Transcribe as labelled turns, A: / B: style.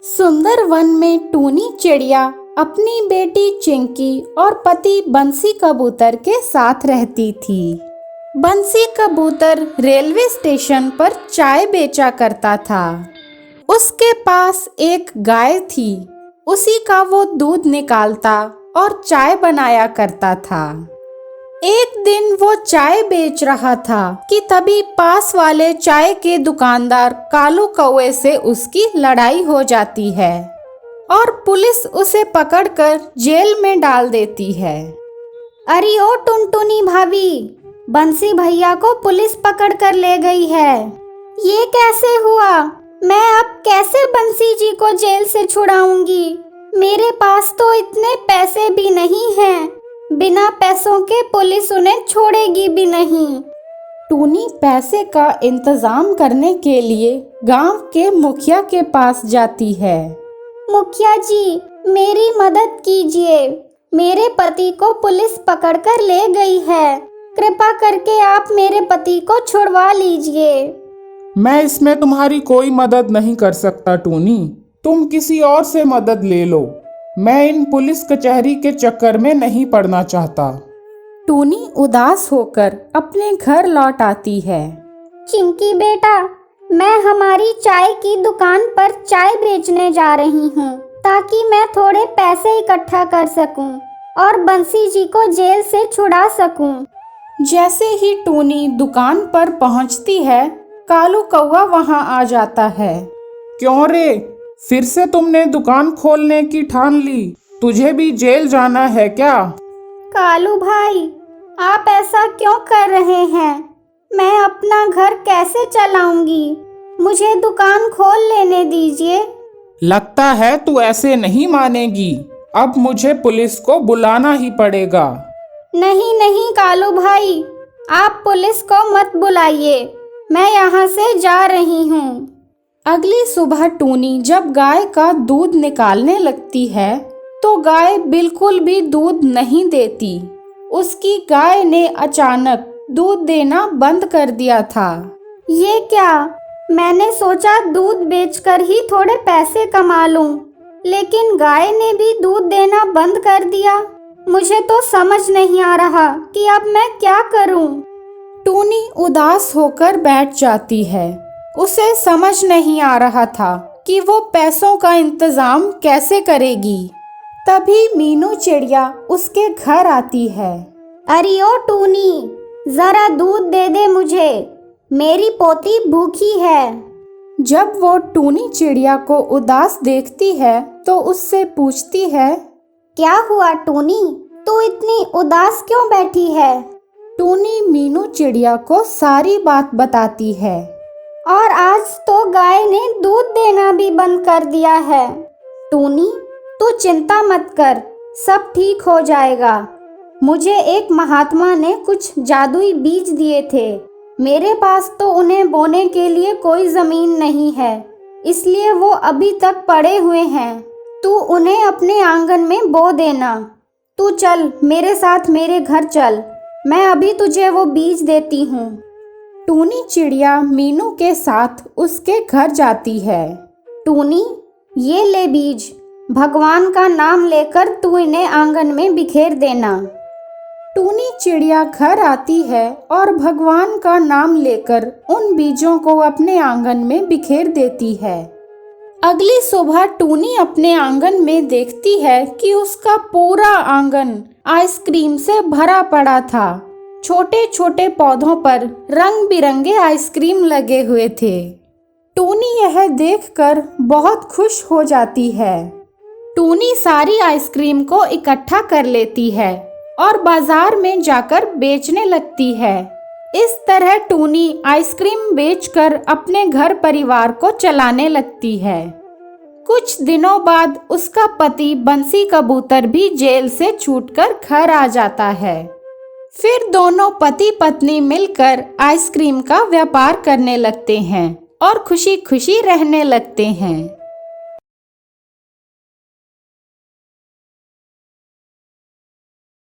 A: सुंदर वन में टूनी चिड़िया अपनी बेटी चिंकी और पति बंसी कबूतर के साथ रहती थी। बंसी कबूतर रेलवे स्टेशन पर चाय बेचा करता था। उसके पास एक गाय थी, उसी का वो दूध निकालता और चाय बनाया करता था। एक दिन वो चाय बेच रहा था कि तभी पास वाले चाय के दुकानदार कालू कौवे से उसकी लड़ाई हो जाती है और पुलिस उसे पकड़कर जेल में डाल देती है।
B: अरे ओ टुनटुनी भाभी, बंसी भैया को पुलिस पकड़ कर ले गई है। ये कैसे हुआ? मैं अब कैसे बंसी जी को जेल से छुड़ाऊंगी? मेरे पास तो इतने पैसे भी नहीं हैं। बिना पैसों के पुलिस उन्हें छोड़ेगी भी नहीं।
A: टूनी पैसे का इंतजाम करने के लिए गांव के मुखिया के पास जाती है।
B: मुखिया जी, मेरी मदद कीजिए। मेरे पति को पुलिस पकड़कर ले गई है। कृपा करके आप मेरे पति को छुड़वा लीजिए।
C: मैं इसमें तुम्हारी कोई मदद नहीं कर सकता टूनी, तुम किसी और से मदद ले लो। मैं इन पुलिस कचहरी के चक्कर में नहीं पड़ना चाहता।
A: टूनी उदास होकर अपने घर लौट आती है।
B: चिंकी बेटा, मैं हमारी चाय की दुकान पर चाय बेचने जा रही हूँ ताकि मैं थोड़े पैसे इकट्ठा कर सकूं और बंसी जी को जेल से छुड़ा सकूं।
A: जैसे ही टूनी दुकान पर पहुँचती है, कालू कौवा वहाँ आ जाता है।
C: क्यों रे, फिर से तुमने दुकान खोलने की ठान ली? तुझे भी जेल जाना है क्या?
B: कालू भाई, आप ऐसा क्यों कर रहे हैं? मैं अपना घर कैसे चलाऊंगी? मुझे दुकान खोल लेने दीजिए।
C: लगता है तू ऐसे नहीं मानेगी। अब मुझे पुलिस को बुलाना ही पड़ेगा।
B: नहीं नहीं कालू भाई, आप पुलिस को मत बुलाइए। मैं यहाँ से जा रही हूँ।
A: अगली सुबह टूनी जब गाय का दूध निकालने लगती है तो गाय बिल्कुल भी दूध नहीं देती। उसकी गाय ने अचानक दूध देना बंद कर दिया था।
B: ये क्या? मैंने सोचा दूध बेचकर ही थोड़े पैसे कमा लूं, लेकिन गाय ने भी दूध देना बंद कर दिया। मुझे तो समझ नहीं आ रहा कि अब मैं क्या करूं।
A: टूनी उदास होकर बैठ जाती है। उसे समझ नहीं आ रहा था कि वो पैसों का इंतजाम कैसे करेगी। तभी मीनू चिड़िया उसके घर आती है।
B: अरे ओ टूनी, जरा दूध दे दे मुझे, मेरी पोती भूखी है।
A: जब वो टूनी चिड़िया को उदास देखती है तो उससे पूछती है,
B: क्या हुआ टूनी, तू इतनी उदास क्यों बैठी है?
A: टूनी मीनू चिड़िया को सारी बात बताती है।
B: और आज तो गाय ने दूध देना भी बंद कर दिया है। टूनी, तू चिंता मत कर, सब ठीक हो जाएगा। मुझे एक महात्मा ने कुछ जादुई बीज दिए थे। मेरे पास तो उन्हें बोने के लिए कोई ज़मीन नहीं है, इसलिए वो अभी तक पड़े हुए हैं। तू उन्हें अपने आंगन में बो देना। तू चल मेरे साथ मेरे घर चल, मैं अभी तुझे वो बीज देती हूँ।
A: टूनी चिड़िया मीनू के साथ उसके घर जाती है।
B: टूनी, ये ले बीज, भगवान का नाम लेकर तू इन्हें आंगन में बिखेर देना।
A: टूनी चिड़िया घर आती है और भगवान का नाम लेकर उन बीजों को अपने आंगन में बिखेर देती है। अगली सुबह टूनी अपने आंगन में देखती है कि उसका पूरा आंगन आइसक्रीम से भरा पड़ा था। छोटे छोटे पौधों पर रंग बिरंगे आइसक्रीम लगे हुए थे। टूनी यह देखकर बहुत खुश हो जाती है। टूनी सारी आइसक्रीम को इकट्ठा कर लेती है और बाजार में जाकर बेचने लगती है। इस तरह टूनी आइसक्रीम बेचकर अपने घर परिवार को चलाने लगती है। कुछ दिनों बाद उसका पति बंसी कबूतर भी जेल से छूटकर घर आ जाता है। फिर दोनों पति पत्नी मिलकर आइसक्रीम का व्यापार करने लगते हैं और खुशी खुशी रहने लगते हैं।